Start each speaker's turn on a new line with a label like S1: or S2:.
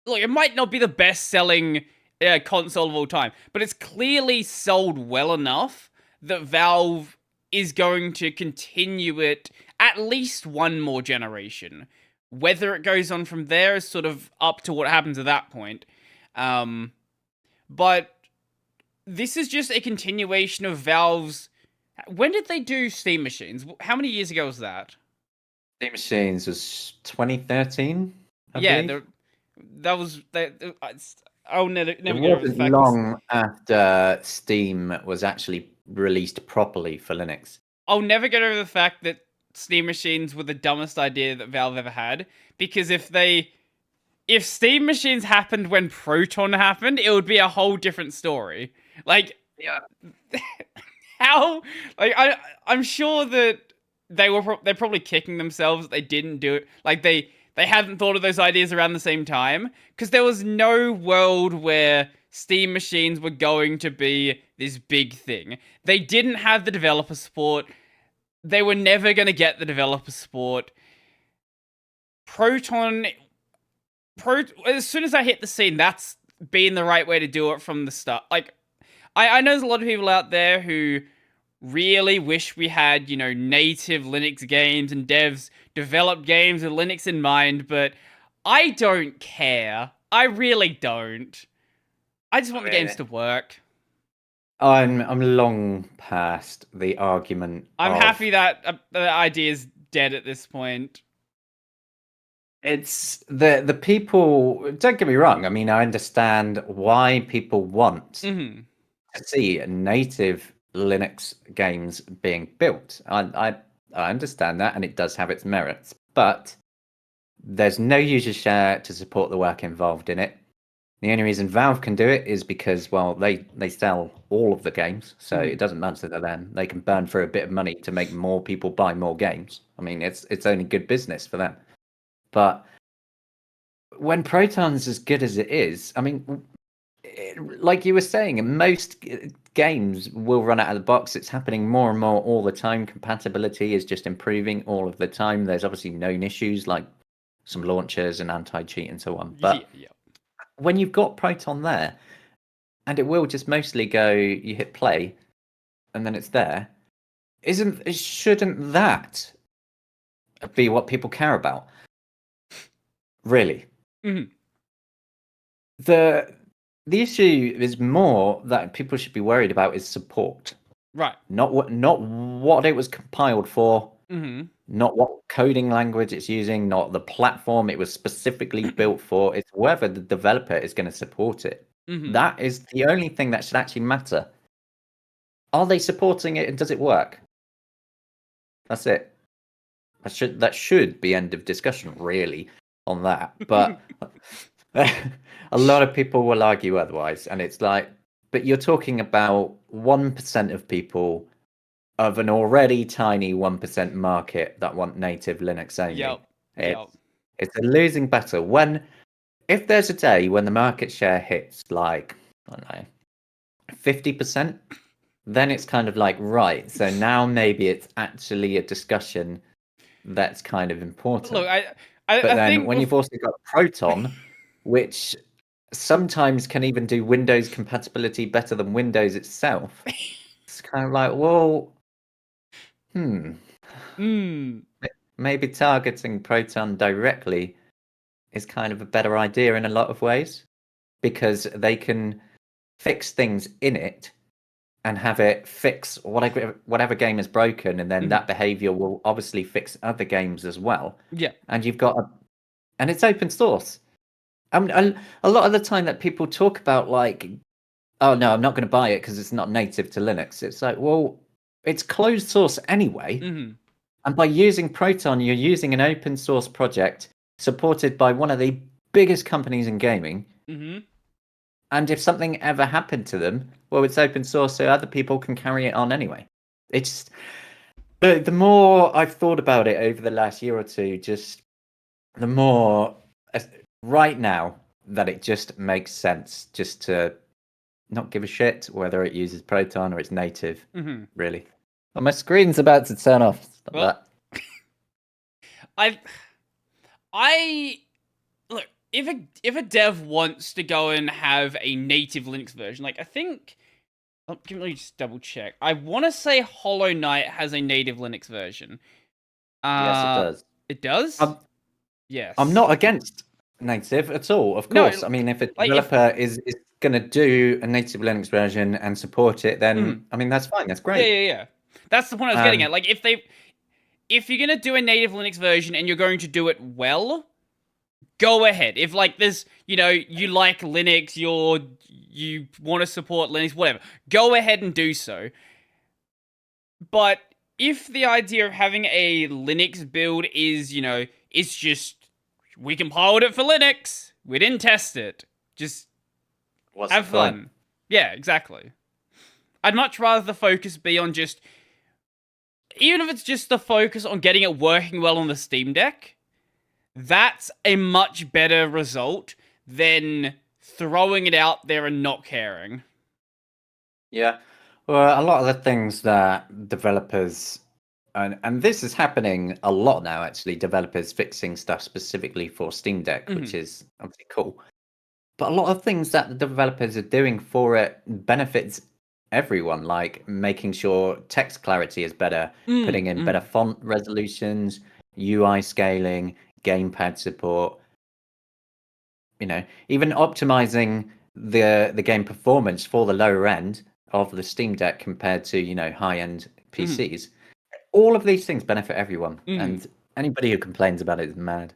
S1: look, it might not be the best-selling console of all time, but it's clearly sold well enough that Valve is going to continue it at least one more generation. Whether it goes on from there is sort of up to what happens at that point. But this is just a continuation of Valve's. When did they do Steam Machines? How many years ago was that?
S2: Steam Machines was 2013, I
S1: Yeah,
S2: believe.
S1: that was. I'll never
S2: It
S1: get over the
S2: wasn't
S1: fact that
S2: long after Steam was actually released properly for Linux.
S1: I'll never get over the fact that Steam Machines were the dumbest idea that Valve ever had. Because if Steam Machines happened when Proton happened, it would be a whole different story. Like,
S2: Yeah.
S1: how? Like, I'm sure that they're probably kicking themselves that they didn't do it. Like they hadn't thought of those ideas around the same time because there was no world where Steam Machines were going to be this big thing. They didn't have the developer support. They were never going to get the developer support. Proton, as soon as I hit the scene, that's been the right way to do it from the start. Like, I know there's a lot of people out there who really wish we had, native Linux games and devs develop games with Linux in mind, but I don't care. I really don't. I just
S2: I
S1: want the games
S2: mean,
S1: to work.
S2: I'm long past the argument
S1: I'm
S2: of
S1: happy that the idea is dead at this point.
S2: it's the people. Don't get me wrong. I mean, I understand why people want
S1: Mm-hmm.
S2: to see native Linux games being built. I understand that, and it does have its merits, but there's no user share to support the work involved in it. The only reason Valve can do it is because, well, they sell all of the games, so
S1: Mm-hmm.
S2: it doesn't matter to them. They can burn through a bit of money to make more people buy more games. I mean, it's only good business for them. But when Proton's as good as it is, I mean, like you were saying, most games will run out of the box. It's happening more and more all the time. Compatibility is just improving all of the time. There's obviously known issues like some launchers and anti-cheat and so on.
S1: Yeah,
S2: But
S1: yeah.
S2: when you've got Proton there, and it will just mostly go, you hit play, and then it's there. Shouldn't that be what people care about? Really?
S1: Mm-hmm.
S2: The the issue is more that people should be worried about is support.
S1: Right.
S2: Not what it was compiled for,
S1: Mm-hmm.
S2: not what coding language it's using, not the platform it was specifically built for. It's whether the developer is going to support it.
S1: Mm-hmm.
S2: That is the only thing that should actually matter. Are they supporting it and does it work? That's it. That should be end of discussion really on that. But a lot of people will argue otherwise, and it's like, but you're talking about 1% of people of an already tiny 1% market that want native Linux only.
S1: Yep. Yep.
S2: It's a losing battle. If there's a day when the market share hits like, I don't know, 50%, then it's kind of like, right, so now maybe it's actually a discussion that's kind of important.
S1: Look, I
S2: But
S1: I
S2: then
S1: think
S2: when you've also got Proton, which sometimes can even do Windows compatibility better than Windows itself, it's kind of like, well,
S1: mm,
S2: maybe targeting Proton directly is kind of a better idea in a lot of ways because they can fix things in it and have it fix whatever game is broken, and then
S1: mm-hmm.
S2: that behavior will obviously fix other games as well.
S1: Yeah.
S2: And and it's open source. I mean, a lot of the time that people talk about like, oh no, I'm not going to buy it because it's not native to Linux. It's like, well, it's closed source anyway.
S1: Mm-hmm.
S2: And by using Proton, you're using an open source project supported by one of the biggest companies in gaming.
S1: Mm-hmm.
S2: And if something ever happened to them, well, it's open source, so other people can carry it on anyway. It's the more I've thought about it over the last year or two, just the more right now that it just makes sense just to not give a shit whether it uses Proton or it's native,
S1: Mm-hmm.
S2: really. Well, my screen's about to turn off. Stop
S1: Well,
S2: that.
S1: I look, if a dev wants to go and have a native Linux version, like I think, let me just double check. I want to say Hollow Knight has a native Linux version.
S2: Yes, it
S1: Uh,
S2: does.
S1: it does.
S2: I'm
S1: Yes.
S2: not against native at all. Of
S1: No,
S2: course, I mean, if a
S1: like if
S2: developer is going to do a native Linux version and support it,
S1: mm,
S2: then I mean that's fine. That's
S1: yeah,
S2: great.
S1: yeah, yeah. That's the point I was getting
S2: Um,
S1: at. Like if you're gonna do a native Linux version and you're going to do it well, go ahead. If like there's you like Linux, you want to support Linux, whatever, go ahead and do so. But if the idea of having a Linux build is it's just we compiled it for Linux, we didn't test it, just
S2: what's the
S1: have
S2: point?
S1: fun. Yeah, exactly. I'd much rather the focus be on just, even if it's just the focus on getting it working well on the Steam Deck, that's a much better result than throwing it out there and not caring.
S2: Yeah. Well, a lot of the things that developers and this is happening a lot now actually, developers fixing stuff specifically for Steam Deck, which
S1: Mm-hmm.
S2: is obviously cool. But a lot of things that the developers are doing for it benefits everyone, like making sure text clarity is better, putting in better
S1: Mm-hmm.
S2: font resolutions, UI scaling, gamepad support, even optimizing the game performance for the lower end of the Steam Deck compared to, high-end
S1: Mm-hmm.
S2: PCs. All of these things benefit everyone,
S1: Mm-hmm.
S2: and anybody who complains about it is mad.